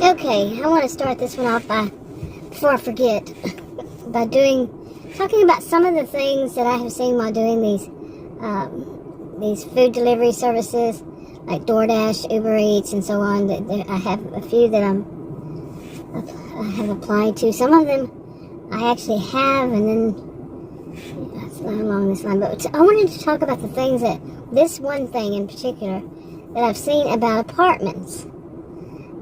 Okay, I want to start this one off before I forget, by talking about some of the things that I have seen while doing these food delivery services, like DoorDash, UberEats, and so on. I have a few that I have applied to. Some of them I actually have, and then that's not along this line. But I wanted to talk about the things this one thing in particular that I've seen about apartments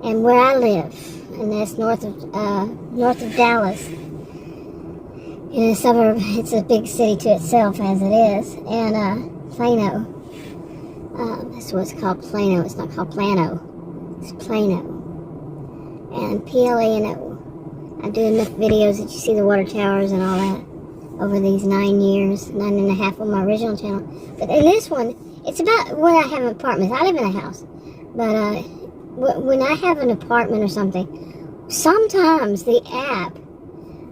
and where I live, and that's north of Dallas, in a suburb. It's a big city to itself as it is, and Plano. That's what it's called, Plano. It's not called Plano. It's Plano, and Plano. I do enough videos that you see the water towers and all that over these 9 years, 9.5 on my original channel. But in this one, it's about when I have apartments. I live in a house, but when I have an apartment or something, sometimes the app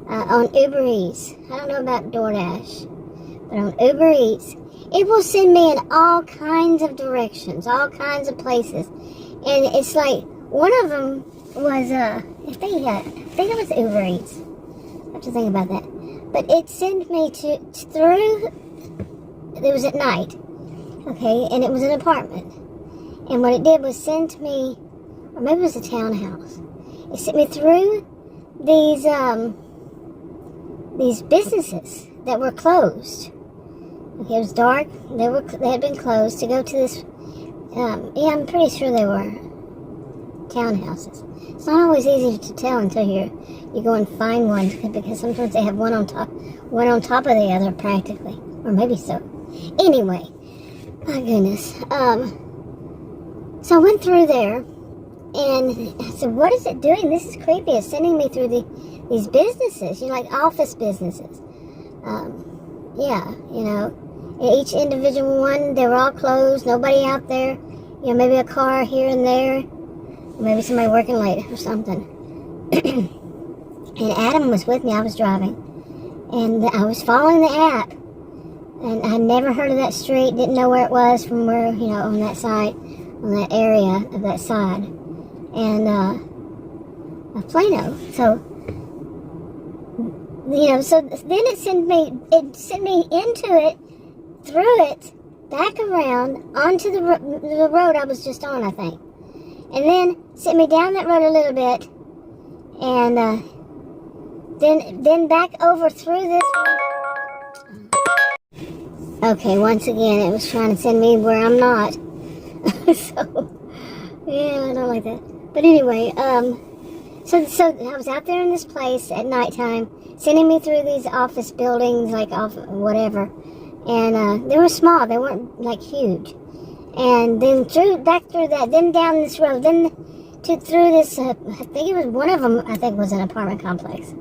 on UberEats, I don't know about DoorDash, but on UberEats, it will send me in all kinds of directions, all kinds of places. And it's like, one of them was, I think it was UberEats. I have to think about that. But it sent me through, it was at night, okay, and it was an apartment. And what it did was send me, or maybe it was a townhouse, it sent me through these businesses that were closed. Okay, it was dark. They had been closed to go to this. Yeah, I'm pretty sure they were townhouses. It's not always easy to tell until you go and find one, because sometimes they have one on top of the other, practically, or maybe so. Anyway, my goodness. So I went through there, and I said, "What is it doing? This is creepy. It's sending me through these businesses, like office businesses." Yeah, each individual one, they were all closed, nobody out there, maybe a car here and there, maybe somebody working late or something. And Adam was with me. I was driving, and I was following the app, and I never heard of that street, didn't know where it was from where, on that side, on that area of that side, and of Plano. So so then it sent me into it, through it, back around, onto the road I was just on, I think. And then sent me down that road a little bit, and then back over through this one. Okay, once again, it was trying to send me where I'm not. So, yeah, I don't like that. But anyway, so I was out there in this place at nighttime, sending me through these office buildings, like off whatever, and they were small, they weren't like huge. And then back through that, then down this road, then through this, I think it was one of them, I think was an apartment complex.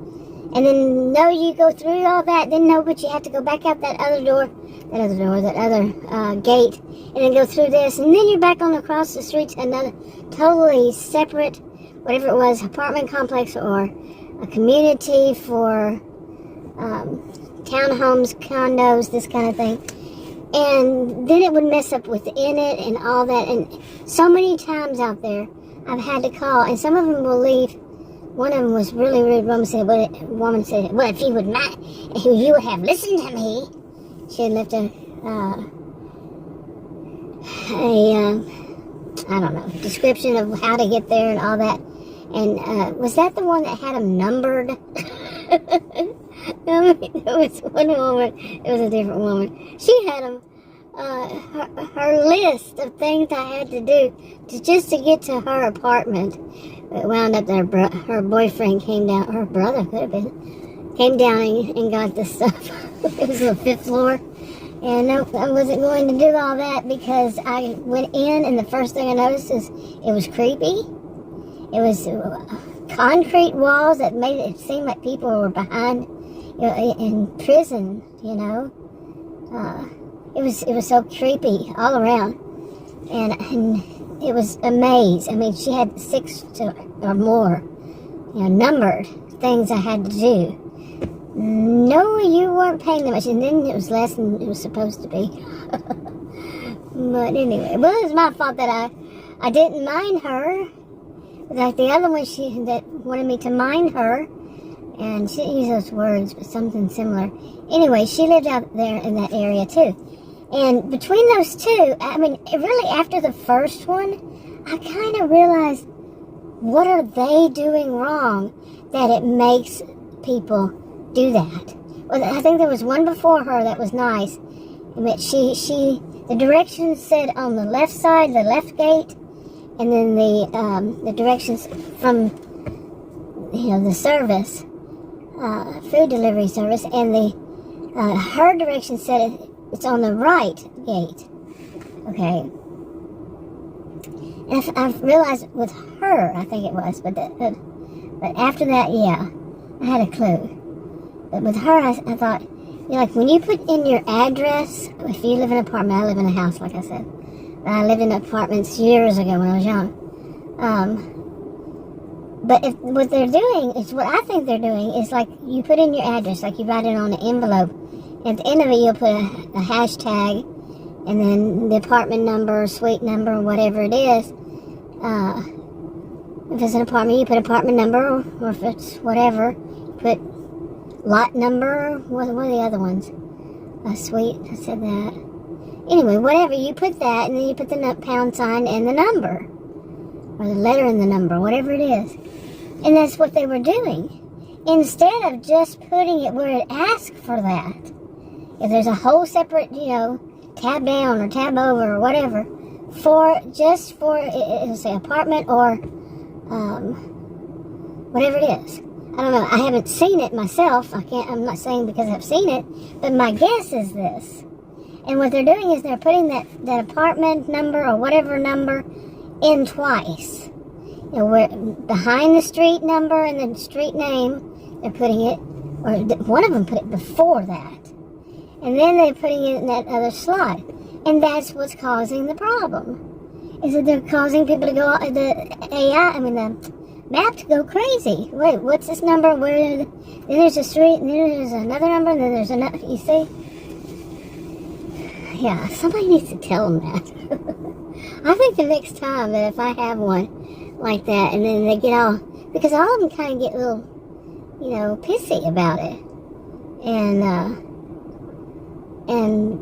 And then you go through all that, but you have to go back out that other gate, and then go through this, and then you're back on across the street to another totally separate, whatever it was, apartment complex or a community for townhomes, condos, this kind of thing. And then it would mess up within it and all that. And so many times out there, I've had to call, and some of them will leave. One of them was really rude. Woman said, "Well, if you would not, if you would have listened to me," she had left a I don't know, description of how to get there and all that. And was that the one that had them numbered? No, it was one woman. It was a different woman. She had them, her list of things I had to do just to get to her apartment. It wound up that her boyfriend came down, her brother could have been, came down and got the stuff. It was on the 5th floor. And no, I wasn't going to do all that, because I went in, and the first thing I noticed is it was creepy. It was concrete walls that made it seem like people were behind, in prison. It was so creepy all around, and it was a maze. I mean, she had 6 or more, numbered things I had to do. No, you weren't paying that much, and then it was less than it was supposed to be. But anyway, it was my fault that I didn't mind her. Like the other one, that wanted me to mind her, and she didn't use those words, but something similar. Anyway, she lived out there in that area too. And between those two, I mean, really after the first one, I kind of realized, what are they doing wrong that it makes people do that? Well, I think there was one before her that was nice. But the directions said on the left side, the left gate, and then the directions from, the service, food delivery service, and her direction said it's on the right gate. Okay. And I've realized with her, I think it was, but after that, yeah, I had a clue. But with her, I thought, like when you put in your address, if you live in an apartment, I live in a house, like I said. I lived in apartments years ago when I was young. But what they're doing is, what I think they're doing is, like, you put in your address, like you write it on an envelope. At the end of it, you'll put a hashtag, and then the apartment number, suite number, whatever it is. If it's an apartment, you put apartment number, or if it's whatever, you put lot number. What are the other ones? A suite, I said that. Anyway, whatever, you put that, and then you put the pound sign and the number, or the letter and the number, whatever it is. And that's what they were doing. Instead of just putting it where it asks for that. If there's a whole separate, tab down or tab over or whatever, it'll say apartment or whatever it is. I don't know. I haven't seen it myself. I'm not saying because I've seen it, but my guess is this. And what they're doing is they're putting that apartment number or whatever number in twice. Where behind the street number and the street name, they're putting it, or one of them put it before that. And then they're putting it in that other slot. And that's what's causing the problem. Is that they're causing people to go, the map to go crazy. Wait, what's this number? Then there's a street, and then there's another number, and then there's another, you see? Yeah, somebody needs to tell them that. I think the next time that if I have one like that, and then they get all, because all of them kind of get a little, pissy about it. And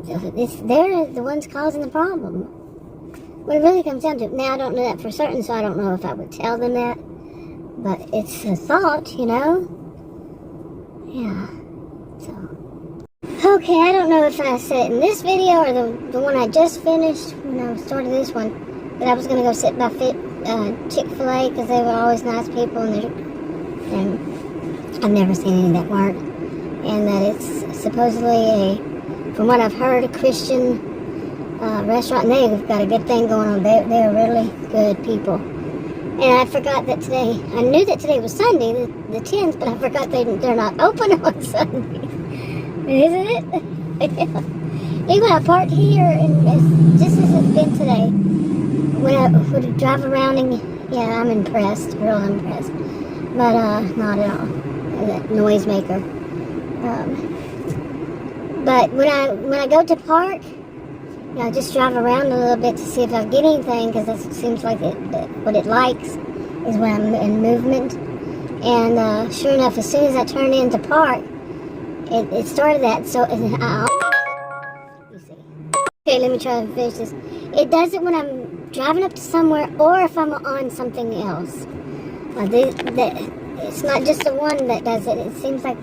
they're the ones causing the problem. What it really comes down to, now I don't know that for certain, so I don't know if I would tell them that, but it's a thought, Yeah, so. Okay, I don't know if I said it in this video or the one I just finished when I started this one, that I was going to go sit by Chick-fil-A because they were always nice people, and I've never seen any that weren't, and that it's supposedly from what I've heard, a Christian restaurant, and they've got a good thing going on. They're really good people. And I forgot that today, I knew that today was Sunday, the 10th, but I forgot they're not open on Sunday. Isn't it? Yeah. Anyway, I parked here, and just as it's been today, when I would drive around, and yeah, I'm impressed, real impressed, but not at all, that noisemaker. But when I go to park, I just drive around a little bit to see if I get anything, because that seems like what it likes is when I'm in movement. And sure enough, as soon as I turn into park, it started that. So you see. Okay, let me try to finish this. It does it when I'm driving up to somewhere, or if I'm on something else. It's not just the one that does it. It seems like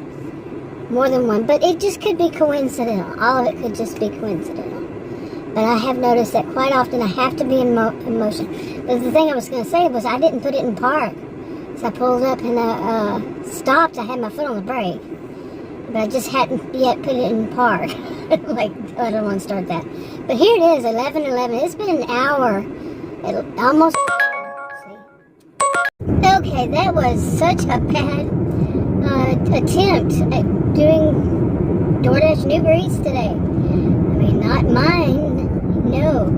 more than one, but it just could be coincidental. All of it could just be coincidental. But I have noticed that quite often I have to be in motion. But the thing I was going to say was I didn't put it in park. So I pulled up and stopped. I had my foot on the brake. But I just hadn't yet put it in park. Like, I don't want to start that. But here it is, 11:11. It's been an hour. Almost. Okay, that was such a bad attempt at doing DoorDash and UberEats today. I mean, not mine. No.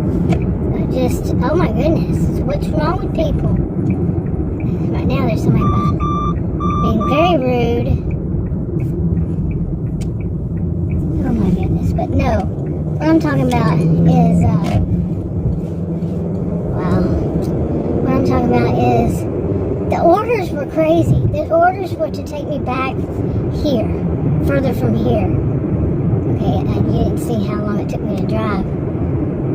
Oh my goodness. What's wrong with people? Right now there's somebody being very rude. Oh my goodness. But no. What I'm talking about is, What I'm talking about is orders were crazy. The orders were to take me back here, further from here. Okay, and you didn't see how long it took me to drive.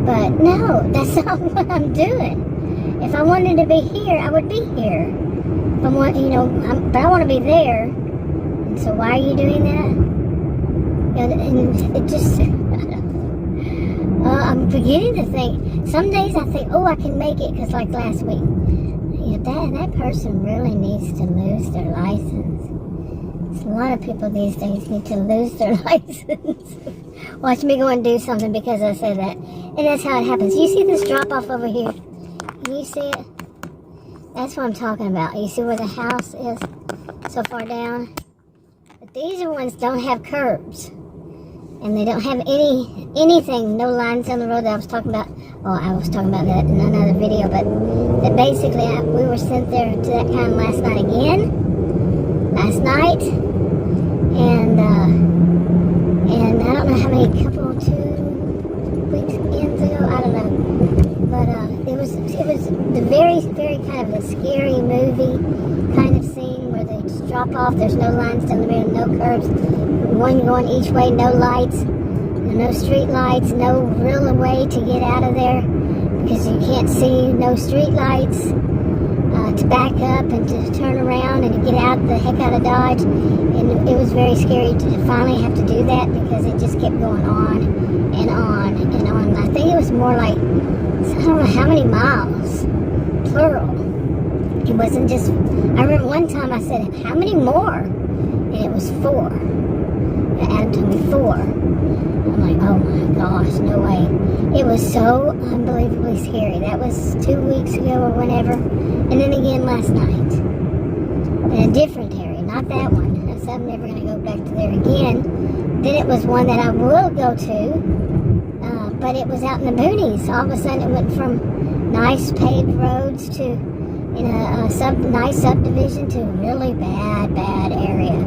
But no, that's not what I'm doing. If I wanted to be here, I would be here. If I want, but I want to be there. And so why are you doing that? And it just, I'm beginning to think, some days I think, oh, I can make it, because like last week, that person really needs to lose their license. So a lot of people these days need to lose their license. Watch me go and do something because I said that. And that's how it happens. You see this drop off over here? Can you see it? That's what I'm talking about. You see where the house is so far down? But these are ones don't have curbs. And they don't have anything, no lines on the road that I was talking about. Well, I was talking about that in another video, but that basically we were sent there to that kind last night again. Last night. And I don't know how many, 2 weekends ago, I don't know. But it was the very, very kind of a scary movie kind of scene where they just drop off. There's no lines down the middle, no curbs. One going each way, no lights, no street lights, no real way to get out of there because you can't see, no street lights to back up and to turn around and to get out the heck out of Dodge. And it was very scary to finally have to do that because it just kept going on and on and on. I think it was more like, I don't know how many miles, plural. It wasn't just, I remember one time I said, how many more? And it was 4. It added to me 4. I'm like, oh my gosh, no way. It was so unbelievably scary. That was 2 weeks ago or whenever. And then again last night. In a different area, not that one. So I'm never going to go back to there again. Then it was one that I will go to, but it was out in the boonies. All of a sudden it went from nice paved roads to nice subdivision to really bad area.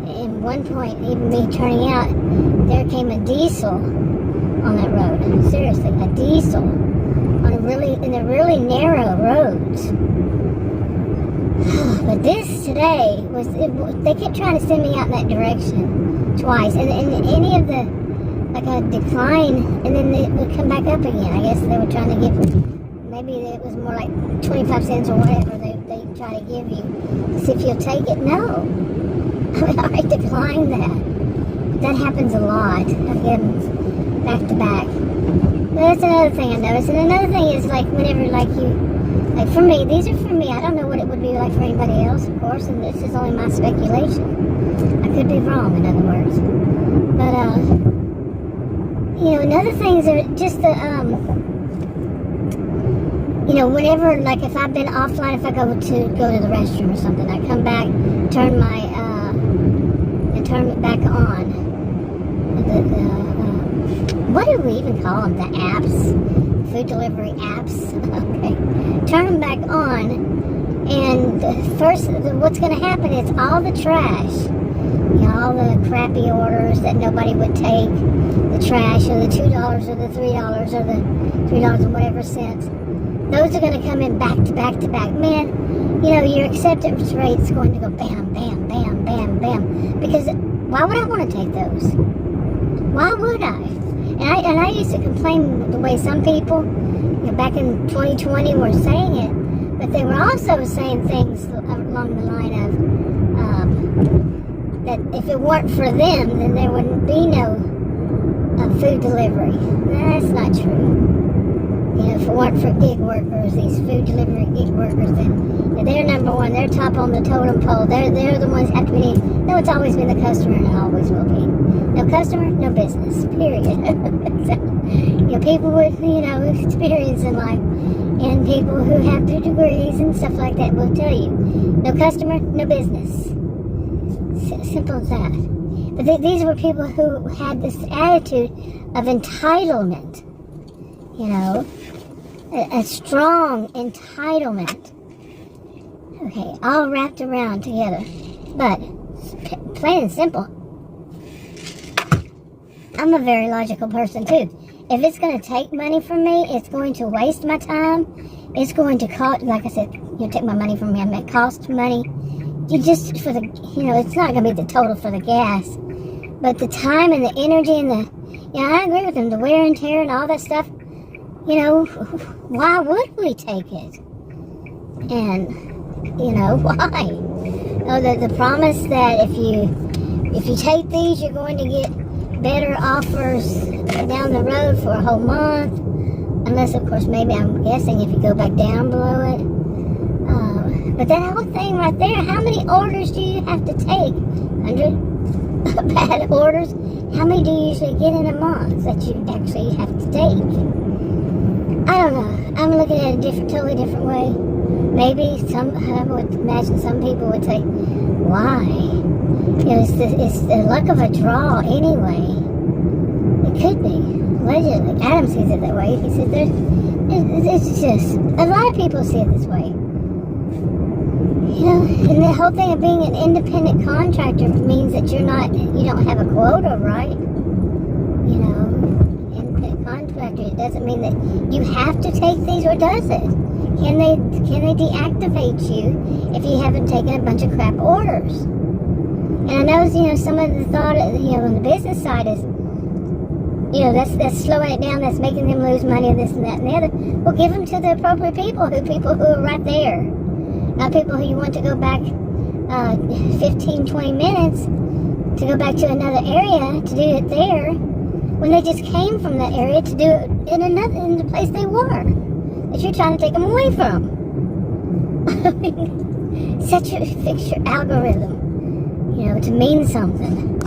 At one point, even me turning out, there came a diesel on that road. Seriously, a diesel in the really narrow roads. But this today they kept trying to send me out in that direction twice, and any of the a decline, and then it would come back up again. I guess they were trying to give, maybe it was more like 25 cents or whatever they try to give you to see if you'll take it. No. I declined that. That happens a lot. I get them back to back. But that's another thing I noticed. And another thing is whenever for me, these are for me. I don't know what it would be like for anybody else, of course, and this is only my speculation. I could be wrong, in other words. But another thing is just the whenever if I've been offline, if I go to the restroom or something, I come back, turn it back on. What do we even call them? The apps? Food delivery apps? Okay. Turn them back on, and first, what's going to happen is all the trash, all the crappy orders that nobody would take, the trash, or the $2 or the $3 or the $3 and whatever cents, those are going to come in back to back to back. Man, your acceptance rate's going to go bam, bam, bam, bam, bam. Because why would I want to take those? Why would I? And I used to complain the way some people, back in 2020 were saying it, but they were also saying things along the line of that if it weren't for them, then there wouldn't be no food delivery. That's not true. If it weren't for gig workers, these food delivery gig workers, then they're number one. They're top on the totem pole. They're the ones that have to be needed. No, it's always been the customer, and it always will be. No customer, no business. Period. So, people with experience in life, and people who have 2 degrees and stuff like that will tell you, no customer, no business. Simple as that. But these were people who had this attitude of entitlement. A strong entitlement. Okay, all wrapped around together. But, plain and simple, I'm a very logical person too. If it's going to take money from me, it's going to waste my time, it's going to cost, like I said, take my money from me. I mean, it costs money. You just, for the, it's not going to be the total for the gas, but the time and the energy and the, I agree with them, the wear and tear and all that stuff, why would we take it? And, why? The promise that if you take these, you're going to get better offers down the road for a whole month, unless, of course, maybe I'm guessing if you go back down below it. But that whole thing right there, how many orders do you have to take? 100 bad orders? How many do you usually get in a month that you actually have to take? I don't know. I'm looking at it totally different way. Maybe I would imagine some people would say, why? It's the luck of a draw anyway. It could be. Allegedly. Adam sees it that way. He says it's just, a lot of people see it this way. And the whole thing of being an independent contractor means that you don't have a quota, right? Independent contractor, it doesn't mean that you have to take these, or does it? Can they deactivate you if you haven't taken a bunch of crap orders? And I know, some of the thought, on the business side is, that's slowing it down, that's making them lose money, and this and that and the other. Well, give them to the appropriate people who are right there. Not people who you want to go back 15, 20 minutes to go back to another area to do it there, when they just came from that area to do it in the place they were, that you're trying to take them away from. Fix your algorithm, to mean something.